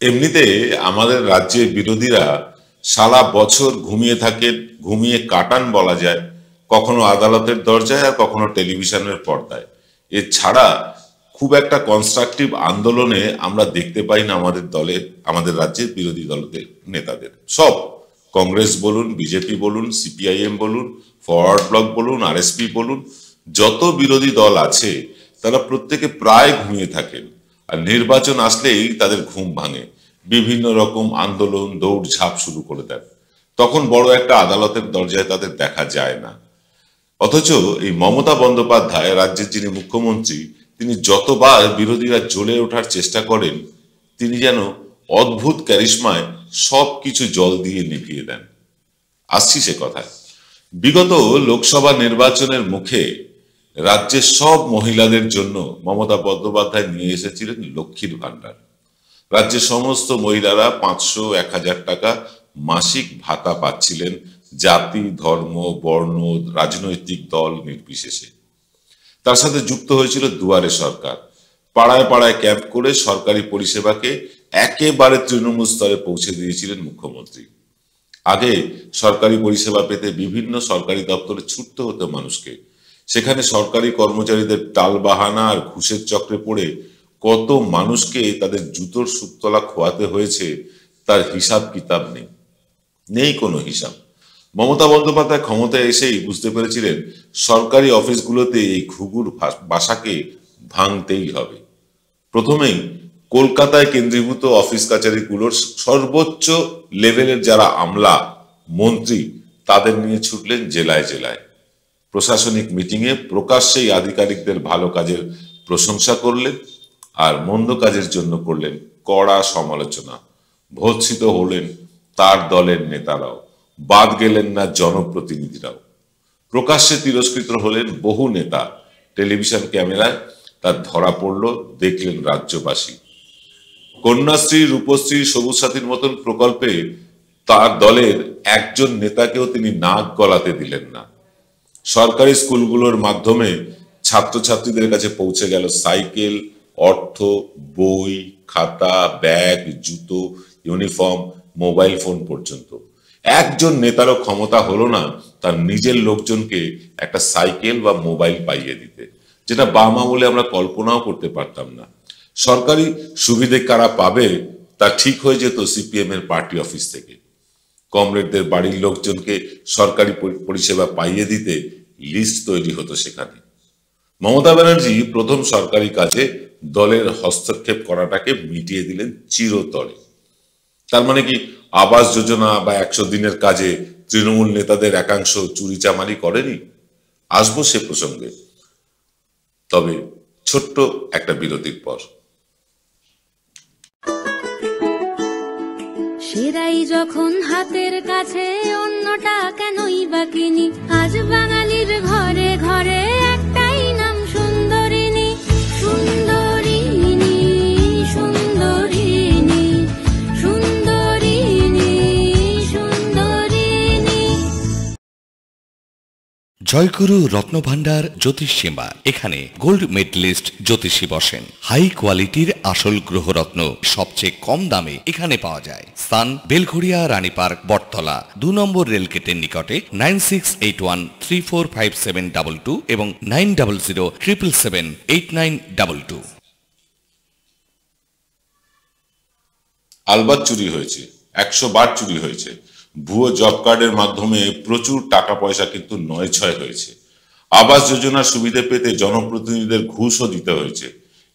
এমনিতে আমাদের রাজ্যের বিরোধীরা সারা বছর ঘুমিয়ে থাকেন, ঘুমিয়ে কাটান বলা যায়, কখনো আদালতের দরজায় আর কখনো টেলিভিশনের পর্দায়। এছাড়া খুব একটা কনস্ট্রাকটিভ আন্দোলনে আমরা দেখতে পাই না আমাদের দলের, আমাদের রাজ্যের বিরোধী দলদের নেতাদের। সব কংগ্রেস বলুন, বিজেপি বলুন, সিপিআইএম বলুন, ফরওয়ার্ড ব্লক বলুন, আরএসপি বলুন, যত বিরোধী দল আছে তারা প্রত্যেকে প্রায় ঘুমিয়ে থাকেন। আর নির্বাচন আসলেই তাদের ঘুম ভাঙে, বিভিন্ন রকম আন্দোলন দৌড়ঝাঁপ শুরু করে দেন। তখন বড় একটা আদালতের দরজায় তাদের দেখা যায় না। অথচ এই মমতা বন্দ্যোপাধ্যায়, রাজ্যের যিনি মুখ্যমন্ত্রী, তিনি যতবার বিরোধীরা জ্বলে ওঠার চেষ্টা করেন, তিনি যেন অদ্ভুত ক্যারিশমায় সব কিছু জল দিয়ে নিভিয়ে দেন। আসছি সে কথায়। বিগত লোকসভা নির্বাচনের মুখে রাজ্যের সব মহিলাদের জন্য মমতা বন্দ্যোপাধ্যায় নিয়ে এসেছিলেন লক্ষ্মীর ভান্ডার। রাজ্যের সমস্ত মহিলারা 500-1000 টাকা মাসিক ভাতা পাচ্ছিলেন, জাতি, ধর্ম, বর্ণ, রাজনৈতিক দল নির্বিশেষে। তার সাথে যুক্ত হয়েছিল দুয়ারে সরকার। পাড়ায় পাড়ায় ক্যাম্প করে সরকারি পরিষেবাকে একেবারে তৃণমূল স্তরে পৌঁছে দিয়েছিলেন মুখ্যমন্ত্রী। আগে সরকারি পরিষেবা পেতে বিভিন্ন সরকারি দপ্তরে ছুটতে হতো মানুষকে। সেখানে সরকারি কর্মচারীদের টালবাহানা আর ঘুষের চক্রে পড়ে কত মানুষকে তাদের জুতোর সুতলা খোয়াতে হয়েছে তার হিসাব কিতাব নেই, নেই কোনো হিসাব। মমতা বন্দ্যোপাধ্যায় ক্ষমতায় এসেই বুঝতে পেরেছিলেন সরকারি অফিসগুলোতে এই ঘুঘুর বাসাকে ভাঙতেই হবে। প্রথমেই কলকাতায় কেন্দ্রীভূত অফিস কাছারিগুলোর সর্বোচ্চ লেভেলের যারা আমলা, মন্ত্রী, তাদের নিয়ে ছুটলেন জেলায় জেলায়। প্রশাসনিক মিটিংয়ে প্রকাশ্যেই আধিকারিকদের ভালো কাজের প্রশংসা করলেন আর মন্দ কাজের জন্য করলেন কড়া সমালোচনা। ভর্ৎসিত হলেন তার দলের নেতারাও, বাদ গেলেন না জনপ্রতিনিধিরাও। প্রকাশ্যে তিরস্কৃত হলেন বহু নেতা। টেলিভিশন ক্যামেরায় তার ধরা পড়ল, দেখলেন রাজ্যবাসী। কন্যাশ্রী, রূপশ্রী, সবুজ সাথীর মতন প্রকল্পে তার দলের একজন নেতাকেও তিনি নাক গলাতে দিলেন না। সরকারি স্কুলগুলোর মাধ্যমে ছাত্রছাত্রীদের কাছে পৌঁছে গেল সাইকেল, অর্থ, বই, খাতা, ব্যাগ, জুতো, ইউনিফর্ম, মোবাইল ফোন পর্যন্ত। একজন নেতারও ক্ষমতা হলো না তার নিজের লোকজনকে একটা সাইকেল বা মোবাইল পাইয়ে দিতে, যেটা বাম আমলে আমরা কল্পনাও করতে পারতাম না। সরকারি সুবিধে কারা পাবে তা ঠিক হয়ে যেত সিপিএম এর পার্টি অফিস থেকে। কমরেডদের বাড়ির লোকজনকে সরকারি পরিষেবা পাইয়ে দিতে লিস্ট তৈরি হতো সেখানে। মমতা ব্যানার্জি প্রথম সরকারি কাজে দলের হস্তক্ষেপ করাটাকে মিটিয়ে দিলেন চিরতরে। তার মানে কি আবাস যোজনা বা 100 দিনের কাজে তৃণমূল নেতাদের একাংশ চুরিচামারি করেনি? আসবো সে প্রসঙ্গে, তবে ছোট্ট একটা বিরতির পর। সেরাই যখন হাতের কাছে, অন্যটা কেনই বা কিনি। আজ বাঙালির ঘরে ঘরে একটাই নাম সুন্দরিনী, সুন্দরিনী, সুন্দরিনী, সুন্দরিনী, সুন্দরিনী। জয়গুরু রত্নভান্ডার জ্যোতিষ সীমা। এখানে গোল্ড মেডেলিস্ট জ্যোতিষী বসেন। হাই কোয়ালিটির আসল গ্রহরত্ন সবচেয়ে কম দামে এখানে পাওয়া যায়। স্থান বেলঘড়িয়া, রানী পার্ক, বটতলা, 2 নম্বর রেলগেটের নিকটে। 9681345722 এবং 9007778922। আলবাত চুরি হয়েছে, 100 বার চুরি হয়েছে। ভুয়ো জব কার্ডের মাধ্যমে প্রচুর টাকা পয়সা কিন্তু নয়ছয় হয়েছে। আবাস যোজনার সুবিধা পেতে জনপ্রতিনিধিদের ঘুষও দিতে হয়েছে,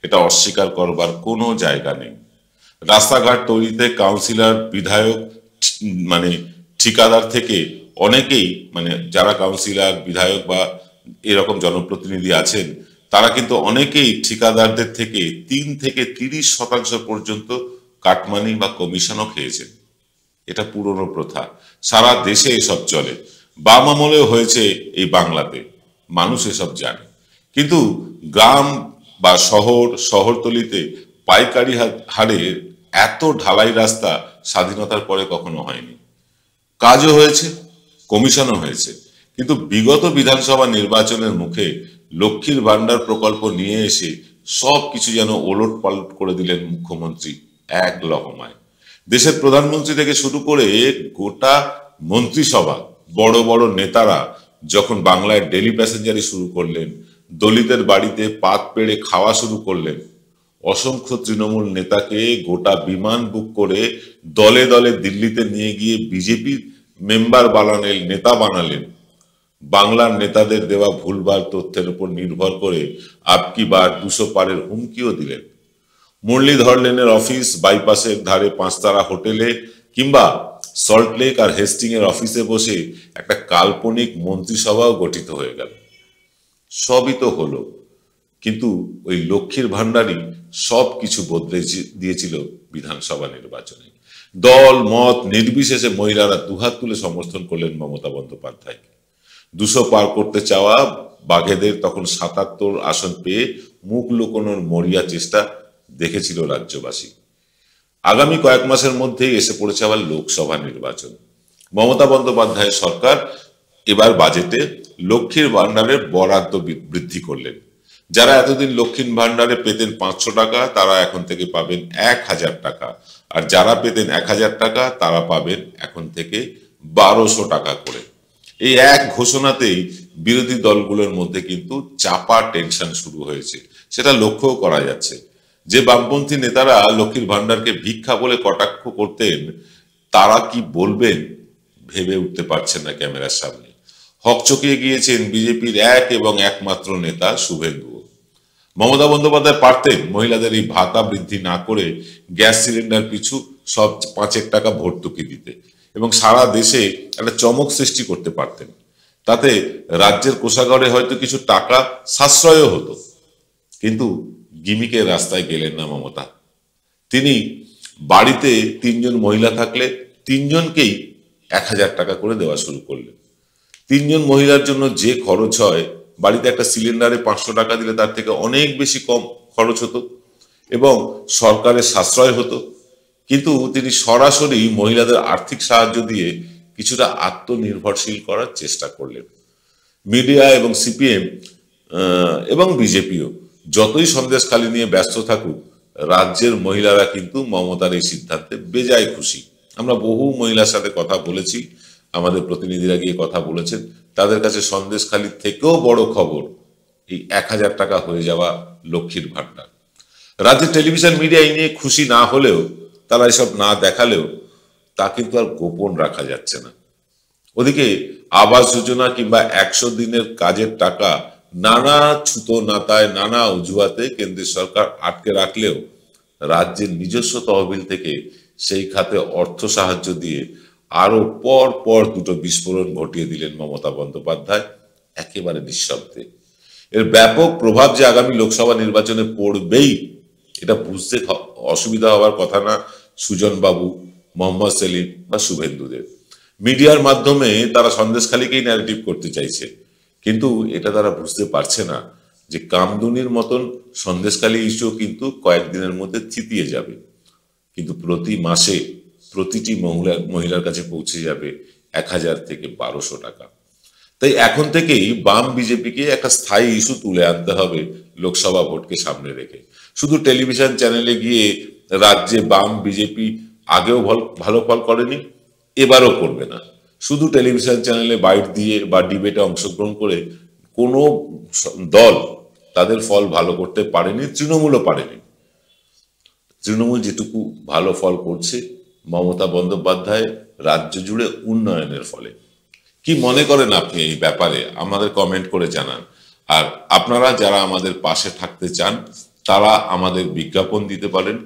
এটা অস্বীকার করবার কোনো জায়গা নেই। রাস্তাঘাট তৈরিতে কাউন্সিলর, বিধায়ক, মানে ঠিকাদার থেকে অনেকেই, মানে যারা কাউন্সিলর, বিধায়ক বা এরকম জনপ্রতিনিধি আছেন, তারা কিন্তু অনেকেই ঠিকাদারদের থেকে 3 থেকে 30% পর্যন্ত কাটমানি বা কমিশনও খেয়েছেন। এটা পুরনো প্রথা, সারা দেশে এসব চলে। বাম আমলেও হয়েছে এই বাংলাতে, মানুষ এসব জানে। কিন্তু গ্রাম বা শহরতলিতে পাইকারি হারে এত ঢালাই রাস্তা স্বাধীনতার পরে কখনো হয়নি। কাজও হয়েছে, কমিশনও হয়েছে। কিন্তু বিগত বিধানসভা নির্বাচনের মুখে লক্ষ্মীর ভান্ডার প্রকল্প নিয়ে এসে সব কিছু যেন ওলট পালট করে দিলেন মুখ্যমন্ত্রী এক লহমায়। দেশের প্রধানমন্ত্রী থেকে শুরু করে গোটা মন্ত্রিসভা, বড় বড় নেতারা যখন বাংলায় ডেলি প্যাসেঞ্জারি শুরু করলেন, দলিতের বাড়িতে পাত পেড়ে খাওয়া শুরু করলেন, অসংখ্য তৃণমূল নেতাকে গোটা বিমান বুক করে দলে দলে দিল্লিতে নিয়ে গিয়ে বিজেপির মেম্বার বানালেন, নেতা বানালেন। বাংলার নেতাদের দেওয়া ভুলভাল তথ্যের উপর নির্ভর করে আপকি বার 200 পারের হুমকিও দিলেন। মুরলীধর লেনের অফিস বাইপাসের ধারে 5 তারা হোটেলে কিংবা সল্টলেক আর হেস্টিং এর অফিসে বসে একটা কাল্পনিক মন্ত্রিসভাও গঠিত হয়ে গেল। সবই তো হলো, কিন্তু ওই লক্ষ্মীর ভান্ডারই সব কিছু বদলে দিয়েছিল বিধানসভা নির্বাচনে। দল মত নির্বিশেষে মহিলারা দুহাত তুলে সমর্থন করলেন মমতা বন্দ্যোপাধ্যায়কে। 200 পার করতে চাওয়া বাঘেদের তখন 77 আসন পেয়ে মুখ লুকোনোর মরিয়া চেষ্টা দেখেছিল রাজ্যবাসী। আগামী কয়েক মাসের মধ্যেই এসে পড়েছে আবার লোকসভা নির্বাচন। মমতা বন্দ্যোপাধ্যায়ের সরকার এবার বাজেটে লক্ষ্মীর ভান্ডারের বরাদ্দ বৃদ্ধি করলেন। যারা এতদিন লক্ষ্মীর ভান্ডারে পেতেন 500 টাকা, তারা এখন থেকে পাবেন 1000 টাকা, আর যারা পেতেন 1000 টাকা তারা পাবেন এখন থেকে 1200 টাকা করে। এই এক ঘোষণাতেই বিরোধী দলগুলোর মধ্যে কিন্তু চাপা টেনশন শুরু হয়েছে, সেটা লক্ষ্য করা যাচ্ছে। যে বামপন্থী নেতারা লক্ষ্মীর ভান্ডারকে ভিক্ষা বলে কটাক্ষ করতেন, তারা কি বলবেন ভেবে উঠতে পারছেন না ক্যামেরার সামনে। হকচকিয়ে গিয়েছেন বিজেপির এক এবং একমাত্র নেতা শুভেন্দু। মমতা বন্দ্যোপাধ্যায় পারতেন মহিলাদের এই ভাতা বৃদ্ধি না করে গ্যাস সিলিন্ডার পিছু সব 5 টাকা ভর্তুকি দিতে এবং সারা দেশে একটা চমক সৃষ্টি করতে পারতেন। তাতে রাজ্যের কোষাগারে হয়তো কিছু টাকা সাশ্রয়ও হতো। কিন্তু গিমিকের রাস্তায় গেলেন না মমতা। তিনি বাড়িতে 3 জন মহিলা থাকলে 3 জনকেই 1000 টাকা করে দেওয়া শুরু করলেন। 3 জন মহিলার জন্য যে খরচ হয়, বাড়িতে একটা সিলিন্ডারে 500 টাকা দিলে তার থেকে অনেক বেশি কম খরচ হতো এবং সরকারের সাশ্রয় হতো। কিন্তু তিনি সরাসরি মহিলাদের আর্থিক সাহায্য দিয়ে কিছুটা আত্মনির্ভরশীল করার চেষ্টা করলেন। মিডিয়া এবং সিপিএম এবং বিজেপিও যতই সন্দেশখালী নিয়ে ব্যস্ত থাকুক, রাজ্যের মহিলারা কিন্তু মমতার এই সিদ্ধান্তে বেজায় খুশি। আমরা বহু মহিলার সাথে কথা বলেছি, আমাদের প্রতিনিধিরা গিয়ে কথা বলেছেন, তাদের কাছে সন্দেশখালীর থেকেও বড় খবর এই 1000 টাকা হয়ে যাওয়া লক্ষ্মীর ভান্ডার। রাজ্যের টেলিভিশন মিডিয়া এই নিয়ে খুশি না হলেও, তারা এসব না দেখালেও, তা কিন্তু আর গোপন রাখা যাচ্ছে না। ওদিকে আবাস যোজনা কিংবা 100 দিনের কাজের টাকা নানা ছুতো নাতায় নানা অজুহাতে কেন্দ্রীয় সরকার আটকে রাখলেও রাজ্যের নিজস্ব তহবিল থেকে সেই খাতে অর্থ সাহায্য দিয়ে আরো পর পর 2টো বিস্ফোরণ ঘটিয়ে দিলেন মমতা বন্দ্যোপাধ্যায় একেবারে নিঃশব্দে। এর ব্যাপক প্রভাব যে আগামী লোকসভা নির্বাচনে পড়বেই, এটা বুঝতে অসুবিধা হওয়ার কথা না সুজন বাবু, মোহাম্মদ সেলিম বা শুভেন্দুদের। মিডিয়ার মাধ্যমে তারা সন্দেশখালীকেই ন্যারেটিভ করতে চাইছে, কিন্তু এটা তারা বুঝতে পারছে না যে কামদুনির মতন সন্দেশখালী ইস্যু কিন্তু কয়েকদিনের মধ্যে থিতিয়ে যাবে, কিন্তু প্রতি মাসে প্রতিটি মহিলার কাছে পৌঁছে যাবে 1000 থেকে 1200 টাকা। তাই এখন থেকেই বাম বিজেপিকে একটা স্থায়ী ইস্যু তুলে আনতে হবে লোকসভা ভোটকে সামনে রেখে। শুধু টেলিভিশন চ্যানেলে গিয়ে রাজ্যে বাম বিজেপি আগেও ভালো ফল করেনি, এবারও করবে না। শুধু টেলিভিশন চ্যানেলে বাইট দিয়ে বা ডিবেটে অংশগ্রহণ করে কোনো দল তাদের ফল ভালো করতে পারেনি, তৃণমূলও পারেনি। তৃণমূল যেটুকু ভালো ফল করছে মমতা বন্দ্যোপাধ্যায় রাজ্য জুড়ে উন্নয়নের ফলে। কি মনে করেন আপনি এই ব্যাপারে আমাদের কমেন্ট করে জানান। আর আপনারা যারা আমাদের পাশে থাকতে চান তারা আমাদের বিজ্ঞাপন দিতে পারেন।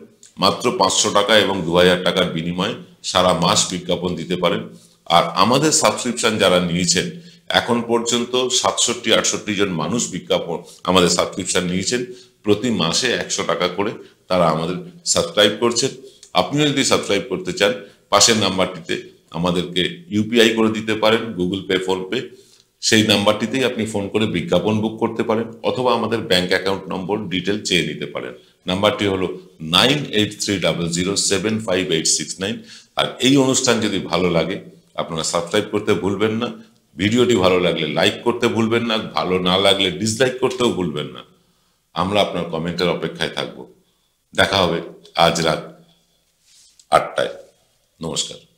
মাত্র 500 টাকা এবং 2000 টাকার বিনিময়ে সারা মাস বিজ্ঞাপন দিতে পারেন। আর আমাদের সাবস্ক্রিপশন যারা নিয়েছেন, এখন পর্যন্ত 67-68 জন মানুষ বিজ্ঞাপন আমাদের সাবস্ক্রিপশন নিয়েছেন। প্রতি মাসে 100 টাকা করে তারা আমাদের সাবস্ক্রাইব করছেন। আপনিও যদি সাবস্ক্রাইব করতে চান, পাশের নাম্বারটিতে আমাদেরকে ইউপিআই করে দিতে পারেন, গুগল পে, ফোনপে, সেই নাম্বারটিতেই আপনি ফোন করে বিজ্ঞাপন বুক করতে পারেন, অথবা আমাদের ব্যাংক অ্যাকাউন্ট নম্বর ডিটেল চেয়ে নিতে পারেন। নাম্বারটি হলো 9830075869। আর এই অনুষ্ঠান যদি ভালো লাগে আপনারা সাবস্ক্রাইব করতে ভুলবেন না। ভিডিওটি ভালো লাগলে লাইক করতে ভুলবেন না, ভালো না লাগলে ডিসলাইক করতেও ভুলবেন না। আমরা আপনার কমেন্টের অপেক্ষায় থাকবো। দেখা হবে আজ রাত নমস্কার।